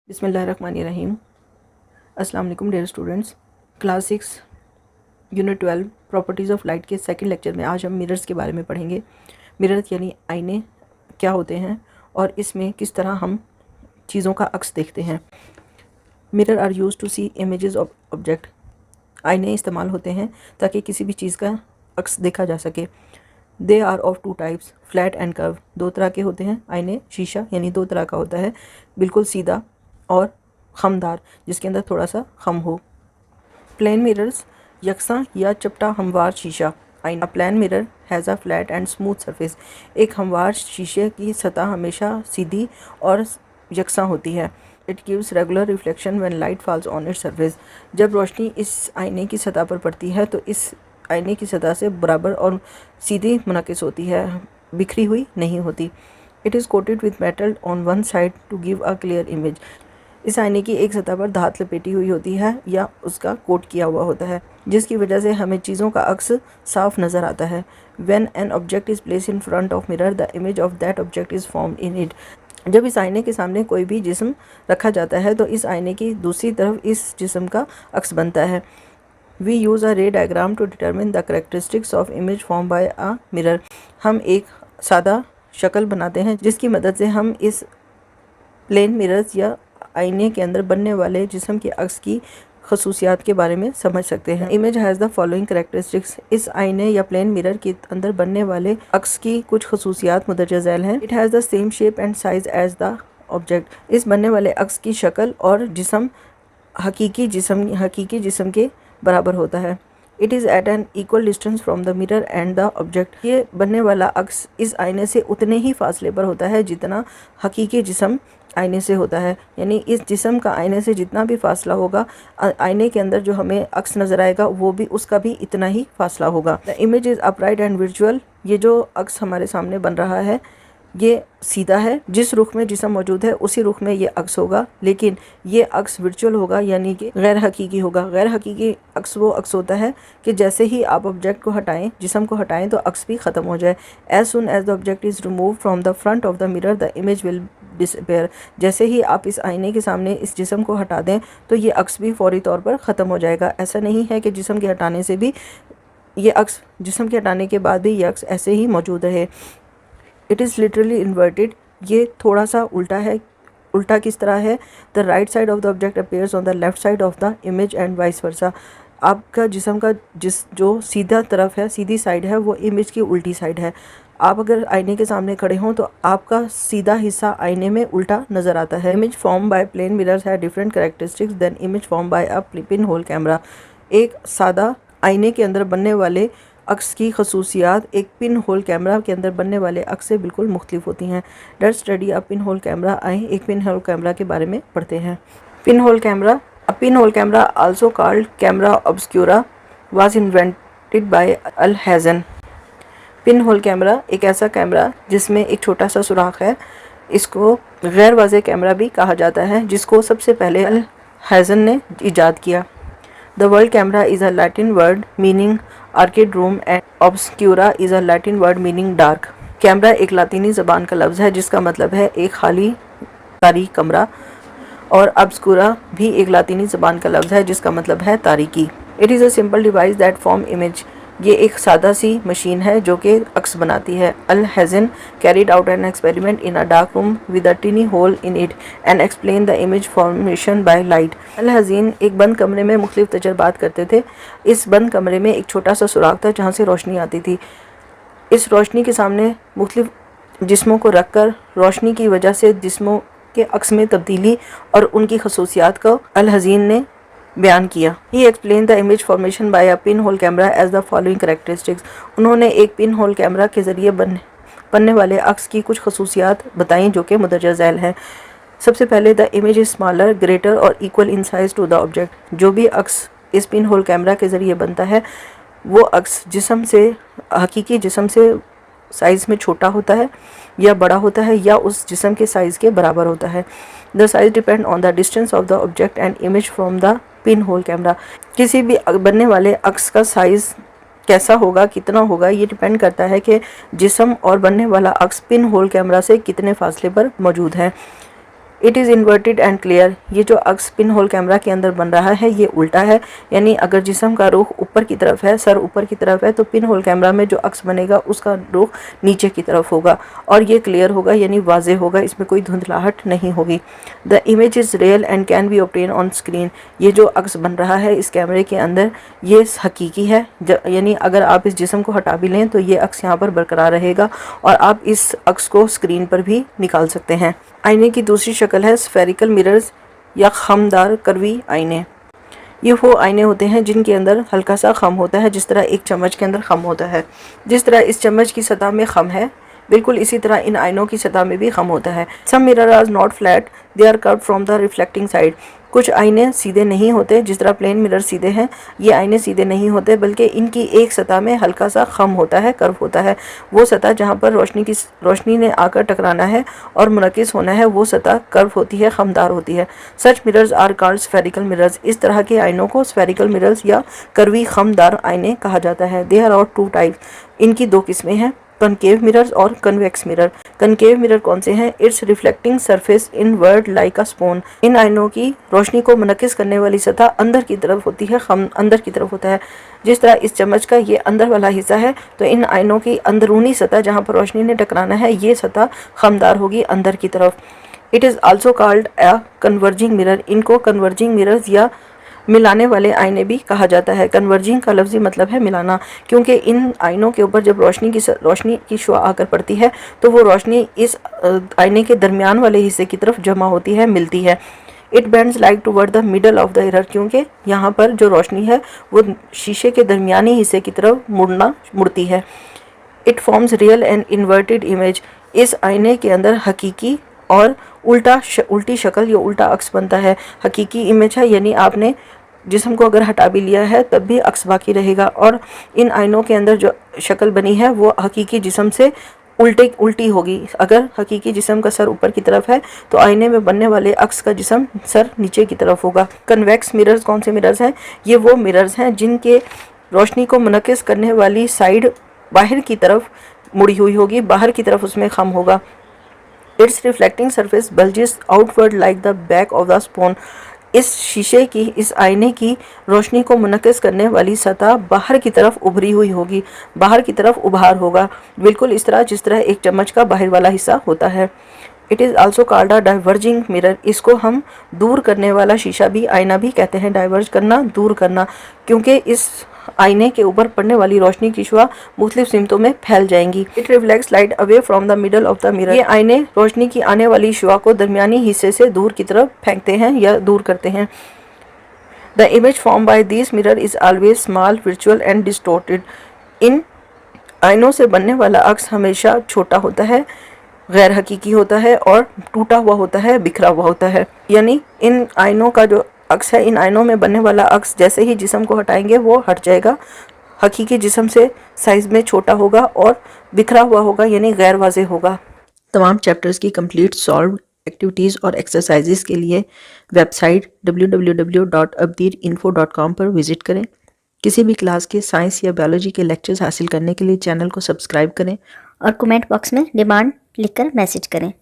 बिस्मिल्लाहिर्रहमानिर्रहीम। अस्सलाम वालेकुम dear students. Class 6 unit 12 properties of light के सेकंड लेक्चर में आज हम मिरर्स के बारे में पढ़ेंगे। मिरर्स यानी आईने क्या होते हैं और इसमें किस तरह हम चीज़ों का अक्स देखते हैं। Mirror are use to see images of object. आईने इस्तेमाल होते हैं ताकि किसी भी चीज़ का अक्स देखा जा सके। They are of two types, flat and curve. दो तरह के होते हैं आईने। शीशा यानी दो तरह का होता है, बिल्कुल सीधा और खमदार जिसके अंदर थोड़ा सा खम हो। प्लेन मिरर्स, यकसा या चपटा हमवार शीशा। आईना plane mirror has a flat and smooth surface. एक हमवार शीशे की सतह हमेशा सीधी और यकसा होती है। It gives regular reflection when light falls on its surface. जब रोशनी इस आईने की सतह पर पड़ती है तो इस आईने की सतह से बराबर और सीधी मुनक़िस होती है, बिखरी हुई नहीं होती। It is coated with metal on one side to give a clear image. इस आईने की एक सतह पर धात लपेटी हुई होती है या उसका कोट किया हुआ होता है, जिसकी वजह से हमें चीज़ों का अक्स साफ नज़र आता है। When an object is place in front of mirror the image of that object is formed in it. जब इस आईने के सामने कोई भी जिस्म रखा जाता है तो इस आईने की दूसरी तरफ इस जिस्म का अक्स बनता है। We use a ray diagram to determine the characteristics of image form by a mirror. हम एक सादा शक्ल बनाते हैं जिसकी मदद से हम इस प्लेन मिरर्स या आईने के अंदर बनने वाले जिस्म के अक्स की खसूसियात के बारे में समझ सकते हैं। Image has the following characteristics. इस आईने या प्लेन मिरर के अंदर बनने वाले अक्स की कुछ खसूसियात मुदर्ज झैल हैं। It has the same shape and size as the object. इस बनने वाले अक्स की शक्ल और जिस्म हकीकी जिस्म के बराबर होता है। It is at an equal distance from the mirror and the object. ये बनने वाला अक्स इस आईने से उतने ही फासले पर होता है जितना हकीकी जिस्म आईने से होता है। यानी इस जिस्म का आईने से जितना भी फासला होगा, आईने के अंदर जो हमें अक्स नज़र आएगा वो भी उसका भी इतना ही फासला होगा। The image is upright and visual. ये जो अक्स हमारे सामने बन रहा है ये सीधा है। जिस रुख में जिस्म मौजूद है उसी रुख में ये अक्स होगा, लेकिन ये अक्स वर्चुअल होगा यानी कि गैर हकीकी होगा। गैर हकीकी अक्स वो अक्स होता है कि जैसे ही आप ऑब्जेक्ट को हटाएं, जिस्म को हटाएं, तो अक्स भी ख़त्म हो जाए। As soon as the object is remove from the front of the mirror the image will disappear. जैसे ही आप इस आईने के सामने इस जिस्म को हटा दें तो ये अक्स भी फौरी तौर पर ख़त्म हो जाएगा। ऐसा नहीं है कि जिस्म के हटाने से भी ये अक्स, जिस्म के हटाने के बाद भी ये अक्स ऐसे ही मौजूद रहे। It is literally inverted. ये थोड़ा सा उल्टा है। उल्टा किस तरह है? The right side of the object appears on the left side of the image and vice versa. आपका जिस्म का जो सीधा तरफ है, सीधी साइड है, वो इमेज की उल्टी साइड है। आप अगर आईने के सामने खड़े हों तो आपका सीधा हिस्सा आईने में उल्टा नज़र आता है। Image form by plane mirrors है different characteristics then image form by a pin hole camera. एक सादा आईने के अंदर बनने वाले अक्स की खसूसियात एक पिन होल कैमरा के अंदर बनने वाले अक्स से बिल्कुल मुख्तलिफ होती हैं। Let's study a pin hole camera. आए एक पिन होल कैमरा के बारे में पढ़ते हैं। Pin hole camera, a pin hole camera also called camera obscura was invented by Alhazen. Pin hole camera एक ऐसा कैमरा जिसमें एक छोटा सा सुराख है। इसको गैर वाज़ेह कैमरा भी कहा जाता है, जिसको सबसे पहले अल-हैज़न ने ईजाद किया। The word camera is a Latin word meaning arcade room and obscura is a Latin word meaning dark. Camera एक लातीनी ज़बान का लफ्ज़ है जिसका मतलब है एक खाली तारीक कमरा, और obscura भी एक लातीनी ज़बान का लफ्ज़ है जिसका मतलब है तारीकी। It is a simple device that form image. ये एक सादा सी मशीन है जो कि अक्स बनाती है। अल-हैज़न carried out an experiment in a dark room with a tiny hole in it and explained the image formation by light. अल-हैज़न एक बंद कमरे में मुख्तलिफ तजर्बात करते थे। इस बंद कमरे में एक छोटा सा सुराख था जहाँ से रोशनी आती थी। इस रोशनी के सामने मुख्तलिफ जिस्मों को रख कर रोशनी की वजह से जिस्मों के अक्स में तब्दीली और उनकी खसूसियात को अल-हैज़न ने बयान किया। He explain the image formation by a pin hole camera as the following characteristics. उन्होंने एक पिन होल कैमरा के ज़रिए बनने वाले अक्स की कुछ खसूसियात बताई जो कि मुदर्ज झैल हैं। सबसे पहले the image is smaller, greater और equal in size to the object. जो भी अक्स इस पिन होल कैमरा के ज़रिए बनता है वो अक्स जिस्म से, हकीकी जिस्म से साइज़ में छोटा होता है या बड़ा होता है या उस जिस्म के साइज़ के बराबर होता है। The size depend on the distance of the object and image from the pin hole camera. किसी भी बनने वाले अक्स का साइज़ कैसा होगा, कितना होगा, ये डिपेंड करता है कि जिस्म और बनने वाला अक्स पिन होल कैमरा से कितने फासले पर मौजूद है। It is inverted and clear. ये जो अक्स पिन होल कैमरा के अंदर बन रहा है ये उल्टा है, यानी अगर जिस्म का रुख ऊपर की तरफ है, सर ऊपर की तरफ है, तो पिन होल कैमरा में जो अक्स बनेगा उसका रुख नीचे की तरफ होगा और ये क्लियर होगा यानी वाजे होगा, इसमें कोई धुंधलाहट नहीं होगी। The image is real and can be obtain on screen. ये जो अक्स बन रहा है इस कैमरे के अंदर ये हकीकी है, यानी अगर आप इस जिस्म को हटा भी लें तो ये अक्स यहाँ पर बरकरार रहेगा और आप इस अक्स को स्क्रीन पर भी निकाल सकते हैं। आईने की दूसरी शक्ल है स्फेरिकल मिरर्स या खमदार करवी आईने। ये वो आईने होते हैं जिनके अंदर हल्का सा खम होता है, जिस तरह एक चम्मच के अंदर खम होता है। जिस तरह इस चम्मच की सतह में खम है, बिल्कुल इसी तरह इन आईनों की सतह में भी खम होता है। Some mirror are not flat, they are curved from the reflecting side. कुछ आईने सीधे नहीं होते, जिस तरह प्लेन मिरर सीधे हैं, ये आईने सीधे नहीं होते, बल्कि इनकी एक सतह में हल्का सा खम होता है, कर्व होता है। वो सतह जहाँ पर रोशनी ने आकर टकराना है और मुनक्किस होना है, वो सतह कर्व होती है, खमदार होती है। Such mirrors are called spherical mirrors. इस तरह के आईनों को स्फेरिकल मिरर्स या कर्वी खमदार आईने कहा जाता है। दे आर और टू टाइप। इनकी दो किस्में हैं, कनकेव मिरर्स और कन्वेक्स मिरर। कनकेव मिरर कौन से हैं? Its reflecting surface inward like a spoon. इन आईनों की रोशनी को मुनक्किस करने वाली सतह अंदर की तरफ होती है, खम अंदर की तरफ होता है। जिस तरह इस चम्मच का ये अंदर वाला हिस्सा है, तो इन आईनों की अंदरूनी सतह जहाँ पर रोशनी ने टकराना है, ये सतह खमदार होगी अंदर की तरफ। It is also called a converging mirror. इनको कन्वर्जिंग मिरर्स या मिलाने वाले आईने भी कहा जाता है। कन्वर्जिंग का लफ्ज़ी मतलब है मिलाना, क्योंकि इन आईनों के ऊपर जब रोशनी की शुआ आकर पड़ती है तो वो रोशनी इस आईने के दरमियान वाले हिस्से की तरफ जमा होती है, मिलती है। It bends like toward the middle of the mirror, क्योंकि यहाँ पर जो रोशनी है वो शीशे के दरमियानी हिस्से की तरफ मुड़ती है। It forms real and inverted image. इस आईने के अंदर हकीकी और उल्टी शक्ल या उल्टा अक्स बनता है। हकीकी इमेज है, यानी आपने जिस्म को अगर हटा भी लिया है तब भी अक्स बाकी रहेगा, और इन आईनों के अंदर जो शक्ल बनी है वो हकीकी जिस्म से उल्टी होगी। अगर हकीकी जिस्म का सर ऊपर की तरफ है तो आईने में बनने वाले अक्स का जिस्म सर नीचे की तरफ होगा। कन्वेक्स मिरर्स कौन से मिरर्स हैं? ये वो मिरर्स हैं जिनके रोशनी को मुनक्किस करने वाली साइड बाहर की तरफ मुड़ी हुई होगी, बाहर की तरफ उसमें खम होगा। It's reflecting surface bulges outward like the back of the spoon. इस शीशे की, इस आईने की रोशनी को मुनक्किस करने वाली सतह बाहर की तरफ उभरी हुई होगी, बाहर की तरफ उभार होगा, बिल्कुल इस तरह जिस तरह एक चम्मच का बाहर वाला हिस्सा होता है। It is also called a diverging mirror. इसको हम दूर करने वाला शीशा भी, आईना भी कहते हैं। डाइवर्ज करना, दूर करना, क्योंकि इस आईने के ऊपर पड़ने वाली रोशनी की शुआ मुख्तलिफ सिमतों में फैल जाएंगी। It reflects light away from the middle of the mirror. ये आईने रोशनी की आने वाली शुआ को दरमियानी हिस्से से दूर की तरफ फेंकते हैं या दूर करते हैं। The image form by this mirror is always small, virtual and distorted. इन आईनों से बनने वाला अक्स हमेशा छोटा होता है, गैर हकीकी होता है और टूटा हुआ होता है, बिखरा हुआ होता है। यानी इन आईनों का जो अक्स है, इन आईनों में बनने वाला अक्स जैसे ही जिस्म को हटाएंगे वो हट जाएगा, हकीकी जिस्म से साइज़ में छोटा होगा और बिखरा हुआ होगा, यानी गैर वाज़े होगा। तमाम चैप्टर्स की कंप्लीट सॉल्व एक्टिविटीज़ और एक्सरसाइजेस के लिए वेबसाइट www.abdirinfo.com पर विज़िट करें। किसी भी क्लास के साइंस या बायोलॉजी के लेक्चर्स हासिल करने के लिए चैनल को सब्सक्राइब करें और कमेंट बॉक्स में डिमांड लिखकर मैसेज करें।